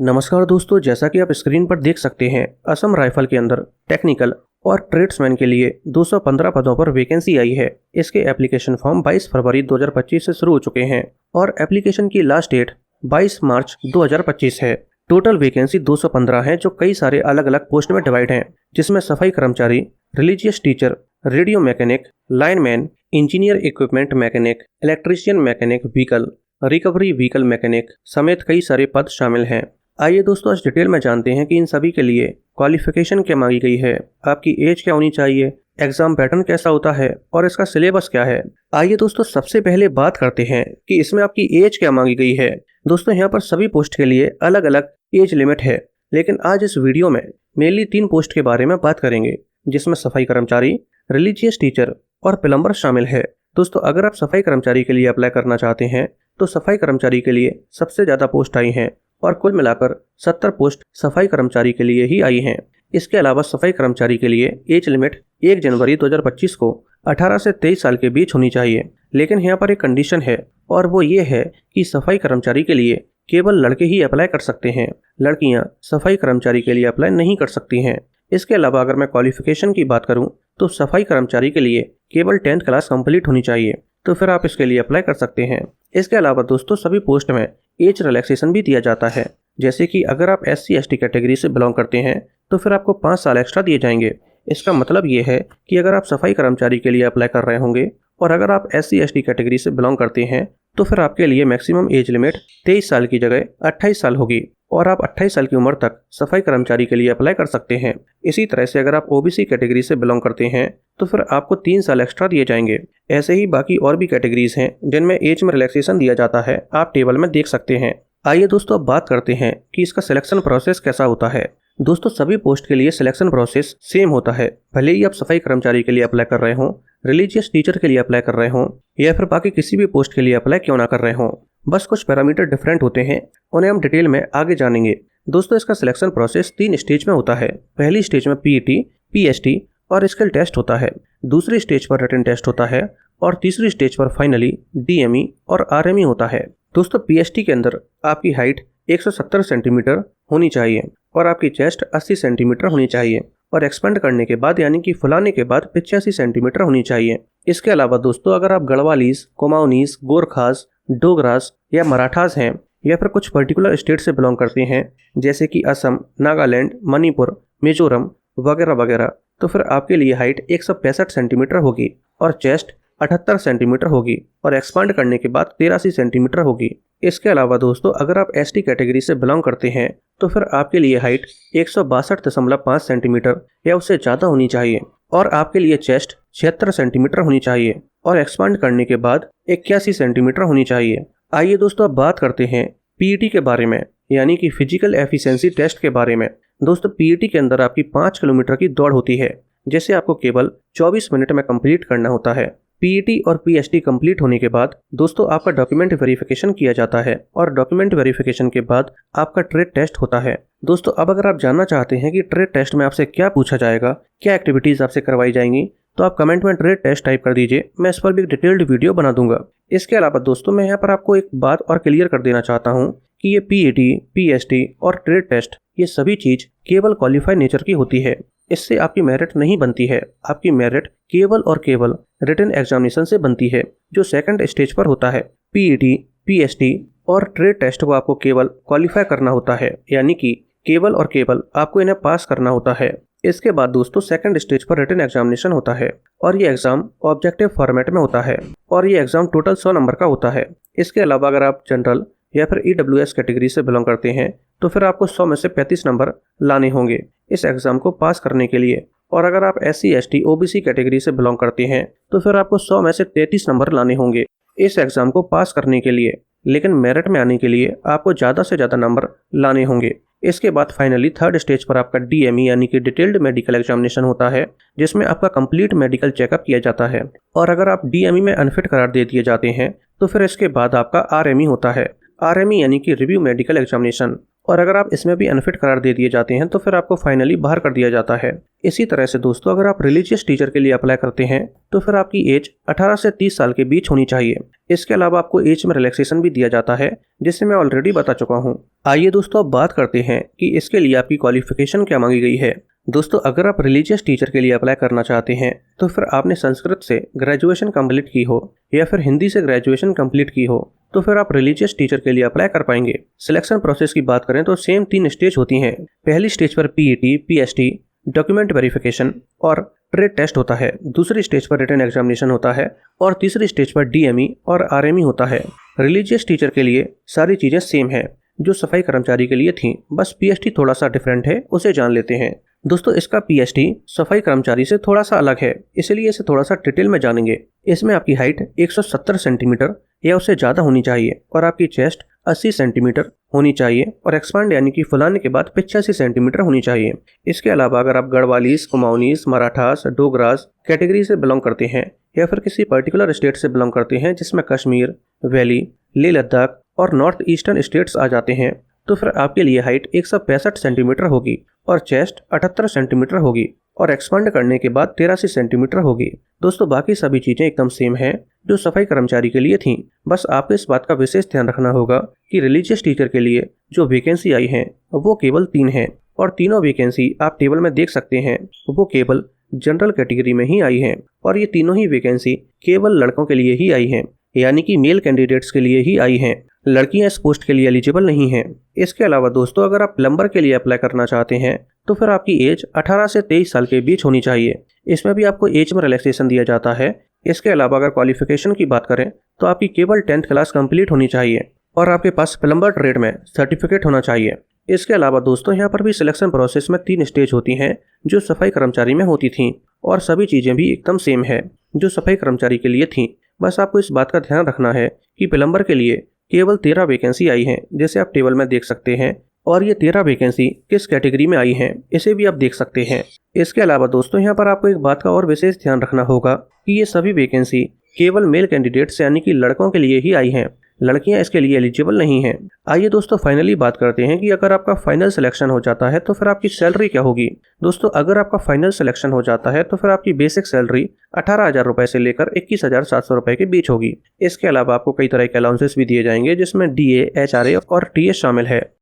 नमस्कार दोस्तों, जैसा कि आप स्क्रीन पर देख सकते हैं, असम राइफल के अंदर टेक्निकल और ट्रेड्समैन के लिए 215 पदों पर वैकेंसी आई है। इसके एप्लीकेशन फॉर्म 22 फरवरी 2025 से शुरू हो चुके हैं और एप्लीकेशन की लास्ट डेट 22 मार्च 2025 है। टोटल वैकेंसी 215 है, जो कई सारे अलग अलग पोस्ट में डिवाइड हैं, जिसमें सफाई कर्मचारी, religious teacher, radio mechanic, lineman, engineer equipment mechanic, electrician mechanic vehicle, recovery vehicle mechanic समेत कई सारे पद शामिल हैं। आइए दोस्तों, आज डिटेल में जानते हैं कि इन सभी के लिए क्वालिफिकेशन क्या मांगी गई है, आपकी एज क्या होनी चाहिए, एग्जाम पैटर्न कैसा होता है और इसका सिलेबस क्या है। आइए दोस्तों, सबसे पहले बात करते हैं कि इसमें आपकी एज क्या मांगी गई है। दोस्तों, यहाँ पर सभी पोस्ट के लिए अलग अलग एज लिमिट है, लेकिन आज इस वीडियो में मेनली 3 पोस्ट के बारे में बात करेंगे, जिसमें सफाई कर्मचारी, रिलीजियस टीचर और प्लम्बर शामिल है। दोस्तों, अगर आप सफाई कर्मचारी के लिए अप्लाई करना चाहते हैं तो सफाई कर्मचारी के लिए सबसे ज़्यादा पोस्ट आई हैं और कुल मिलाकर 70 पोस्ट सफाई कर्मचारी के लिए ही आई हैं। इसके अलावा सफाई कर्मचारी के लिए एज लिमिट 1 जनवरी 2025 को 18 से 23 साल के बीच होनी चाहिए, लेकिन यहाँ पर एक कंडीशन है और वो ये है कि सफाई कर्मचारी के लिए केवल लड़के ही अप्लाई कर सकते हैं, लड़कियाँ सफाई कर्मचारी के लिए अप्लाई नहीं कर सकती हैं। इसके अलावा अगर मैं क्वालिफिकेशन की बात करूँ तो सफाई कर्मचारी के लिए केवल 10th क्लास कंप्लीट होनी चाहिए, तो फिर आप इसके लिए अप्लाई कर सकते हैं। इसके अलावा दोस्तों, सभी पोस्ट में एज रिलैक्सेशन भी दिया जाता है, जैसे कि अगर आप SC/ST कैटेगरी से बिलोंग करते हैं तो फिर आपको 5 साल एक्स्ट्रा दिए जाएंगे। इसका मतलब ये है कि अगर आप सफाई कर्मचारी के लिए अप्लाई कर रहे होंगे और अगर आप SC/ST कैटेगरी से बिलोंग करते हैं तो फिर आपके लिए मैक्सिमम एज लिमिट 23 साल की जगह 28 साल होगी और आप 28 साल की उम्र तक सफाई कर्मचारी के लिए अप्लाई कर सकते हैं। इसी तरह से अगर आप OBC कैटेगरी से बिलोंग करते हैं तो फिर आपको 3 साल एक्स्ट्रा दिए जाएंगे। ऐसे ही बाकी और भी कैटेगरीज हैं जिनमें एज में रिलैक्सेशन दिया जाता है, आप टेबल में देख सकते हैं। आइए दोस्तों, अब बात करते हैं कि इसका सिलेक्शन प्रोसेस कैसा होता है। दोस्तों, सभी पोस्ट के लिए सिलेक्शन प्रोसेस सेम होता है, भले ही आप सफाई कर्मचारी के लिए अप्लाई कर रहे हों, रिलीजियस टीचर के लिए अप्लाई कर रहे हों या फिर बाकी किसी भी पोस्ट के लिए अप्लाई क्यों ना कर रहे हों। बस कुछ पैरामीटर डिफरेंट होते हैं, उन्हें हम डिटेल में आगे जानेंगे। दोस्तों, इसका सिलेक्शन प्रोसेस 3 स्टेज में होता है। पहली स्टेज में PET, PST और स्किल टेस्ट होता है। दूसरी स्टेज पर रिटन टेस्ट होता है और तीसरी स्टेज पर फाइनली DME और RME होता है। दोस्तों, PST के अंदर आपकी हाइट 170 सेंटीमीटर होनी चाहिए और आपकी चेस्ट 80 सेंटीमीटर होनी चाहिए और एक्सपेंड करने के बाद यानी कि फुलाने के बाद 85 सेंटीमीटर होनी चाहिए। इसके अलावा दोस्तों, अगर आप गढ़वालीस, कुमाऊनीस, गोरखास, डोगरास या मराठास हैं या फिर कुछ पर्टिकुलर स्टेट से बिलोंग करते हैं, जैसे कि असम, नागालैंड, मणिपुर, मिजोरम वगैरह वगैरह, तो फिर आपके लिए हाइट 165 सेंटीमीटर होगी और चेस्ट 78 सेंटीमीटर होगी और एक्सपांड करने के बाद 83 सेंटीमीटर होगी। इसके अलावा दोस्तों, अगर आप ST कैटेगरी से बिलोंग करते हैं तो फिर आपके लिए हाइट 162.5 सेंटीमीटर या उससे ज़्यादा होनी चाहिए और आपके लिए चेस्ट 76 सेंटीमीटर होनी चाहिए और एक्सपांड करने के बाद 81 सेंटीमीटर होनी चाहिए। आइए दोस्तों, अब बात करते हैं PET के बारे में, यानी कि फिजिकल एफिशिएंसी टेस्ट के बारे में। दोस्तों, PET के अंदर आपकी 5 किलोमीटर की दौड़ होती है, जिसे आपको केवल 24 मिनट में कंप्लीट करना होता है। PET और PST कंप्लीट होने के बाद दोस्तों आपका डॉक्यूमेंट वेरिफिकेशन किया जाता है और डॉक्यूमेंट वेरिफिकेशन के बाद आपका ट्रेड टेस्ट होता है। दोस्तों, अब अगर आप जानना चाहते हैं कि ट्रेड टेस्ट में आपसे क्या पूछा जाएगा, क्या एक्टिविटीज़ आपसे करवाई जाएंगी, तो आप कमेंट में ट्रेड टेस्ट टाइप कर दीजिए, मैं इस पर भी एक डिटेल्ड वीडियो बना दूंगा। इसके अलावा दोस्तों, मैं यहाँ पर आपको एक बात और क्लियर कर देना चाहता हूँ कि ये PET, PST और ट्रेड टेस्ट ये सभी चीज़ केवल क्वालिफाइड नेचर की होती है। इससे आपकी मेरिट नहीं बनती है, आपकी मेरिट केवल और केवल रिटन एग्जामिनेशन से बनती है, जो सेकंड स्टेज पर होता है। PET, PST और ट्रेड टेस्ट को आपको केवल क्वालिफाई करना होता है, यानी कि केवल और केवल आपको इन्हें पास करना होता है। इसके बाद दोस्तों सेकंड स्टेज पर रिटन एग्जामिनेशन होता है और ये एग्जाम ऑब्जेक्टिव फॉर्मेट में होता है और ये एग्जाम टोटल 100 नंबर का होता है। इसके अलावा अगर आप जनरल या फिर EWS कैटेगरी से बिलोंग करते हैं तो फिर आपको 100 में से 35 नंबर लाने होंगे इस एग्ज़ाम को पास करने के लिए, और अगर आप SC/ST OBC कैटेगरी से बिलोंग करते हैं तो फिर आपको 100 में से 33 नंबर लाने होंगे इस एग्ज़ाम को पास करने के लिए, लेकिन मेरिट में आने के लिए आपको ज़्यादा से ज़्यादा नंबर लाने होंगे। इसके बाद फाइनली थर्ड स्टेज पर आपका DME यानी कि डिटेल्ड मेडिकल एग्जामिनेशन होता है, जिसमें आपका कंप्लीट मेडिकल चेकअप किया जाता है और अगर आप DME में अनफिट करार दे दिए जाते हैं तो फिर इसके बाद आपका RME होता है। RME यानी कि रिव्यू मेडिकल एग्जामिनेशन, और अगर आप इसमें भी अनफिट करार दे दिए जाते हैं तो फिर आपको फाइनली बाहर कर दिया जाता है। इसी तरह से दोस्तों अगर आप रिलीजियस टीचर के लिए अप्लाई करते हैं तो फिर आपकी एज 18 से 30 साल के बीच होनी चाहिए। इसके अलावा आपको एज में रिलैक्सेशन भी दिया जाता है, जिसे मैं ऑलरेडी बता चुका हूँ। आइए दोस्तों अब बात करते हैं कि इसके लिए आपकी क्वालिफिकेशन क्या मांगी गई है। दोस्तों अगर आप रिलीजियस टीचर के लिए अप्लाई करना चाहते हैं तो फिर आपने संस्कृत से ग्रेजुएशन कंप्लीट की हो या फिर हिंदी से ग्रेजुएशन कंप्लीट की हो तो फिर आप रिलीजियस टीचर के लिए अप्लाई कर पाएंगे। सिलेक्शन प्रोसेस की बात करें तो सेम 3 स्टेज होती हैं। पहली स्टेज पर पीईटी, पीएसटी, डॉक्यूमेंट वेरिफिकेशन और ट्रेड टेस्ट होता है। दूसरी स्टेज पर रिटन एग्जामिनेशन होता है और तीसरी स्टेज पर डीएमई और आरएमई होता है। रिलीजियस टीचर के लिए सारी चीजें सेम है जो सफाई कर्मचारी के लिए थी, बस पीएसटी थोड़ा सा डिफरेंट है, उसे जान लेते हैं। दोस्तों इसका पीएसटी सफाई कर्मचारी से थोड़ा सा अलग है, इसलिए इसे थोड़ा सा डिटेल में जानेंगे। इसमें आपकी हाइट 170 सेंटीमीटर या उससे ज़्यादा होनी चाहिए और आपकी चेस्ट 80 सेंटीमीटर होनी चाहिए और एक्सपांड यानी कि फुलाने के बाद 85 सेंटीमीटर होनी चाहिए। इसके अलावा अगर आप गढ़वालीस, कुमाऊनीस, मराठास, डोगरास कैटेगरी से बिलोंग करते हैं या फिर किसी पर्टिकुलर स्टेट से बिलोंग करते हैं जिसमें कश्मीर, वैली, लेह लद्दाख और नॉर्थ ईस्टर्न स्टेट्स आ जाते हैं तो फिर आपके लिए हाइट 165 सेंटीमीटर होगी और चेस्ट 78 सेंटीमीटर होगी और एक्सपांड करने के बाद 83 सेंटीमीटर होगी। दोस्तों बाकी सभी चीज़ें एकदम सेम हैं जो सफाई कर्मचारी के लिए थी। बस आपको इस बात का विशेष ध्यान रखना होगा कि रिलीजियस टीचर के लिए जो वैकेंसी आई है वो केवल 3 है और तीनों वैकेंसी आप टेबल में देख सकते हैं वो केवल जनरल कैटेगरी में ही आई है और ये तीनों ही वैकेंसी केवल लड़कों के लिए ही आई हैं, यानी कि मेल कैंडिडेट्स के लिए ही आई हैं। लड़कियां इस पोस्ट के लिए एलिजिबल नहीं हैं। इसके अलावा दोस्तों अगर आप प्लम्बर के लिए अप्लाई करना चाहते हैं तो फिर आपकी एज 18 से 23 साल के बीच होनी चाहिए। इसमें भी आपको एज में रिलैक्सेशन दिया जाता है। इसके अलावा अगर क्वालिफिकेशन की बात करें तो आपकी केवल 10th क्लास कंप्लीट होनी चाहिए और आपके पास प्लम्बर ट्रेड में सर्टिफिकेट होना चाहिए। इसके अलावा दोस्तों यहाँ पर भी सिलेक्शन प्रोसेस में 3 स्टेज होती हैं जो सफाई कर्मचारी में होती थी और सभी चीज़ें भी एकदम सेम है जो सफाई कर्मचारी के लिए थी। बस आपको इस बात का ध्यान रखना है कि प्लम्बर के लिए केवल 13 वैकेंसी आई हैं, जैसे आप टेबल में देख सकते हैं, और ये 13 वैकेंसी किस कैटेगरी में आई हैं इसे भी आप देख सकते हैं। इसके अलावा दोस्तों यहाँ पर आपको एक बात का और विशेष ध्यान रखना होगा कि ये सभी वैकेंसी केवल मेल कैंडिडेट्स यानी कि लड़कों के लिए ही आई हैं, लड़कियां इसके लिए एलिजिबल नहीं हैं। आइए दोस्तों फाइनली बात करते हैं कि अगर आपका फाइनल सिलेक्शन हो जाता है तो फिर आपकी सैलरी क्या होगी। दोस्तों अगर आपका फाइनल सिलेक्शन हो जाता है तो फिर आपकी बेसिक सैलरी 18,000 रुपए से लेकर 21,700 रुपए के बीच होगी। इसके अलावा आपको कई तरह के अलाउंसेस भी दिए जाएंगे जिसमें डीए, एचआरए और टीएस शामिल है।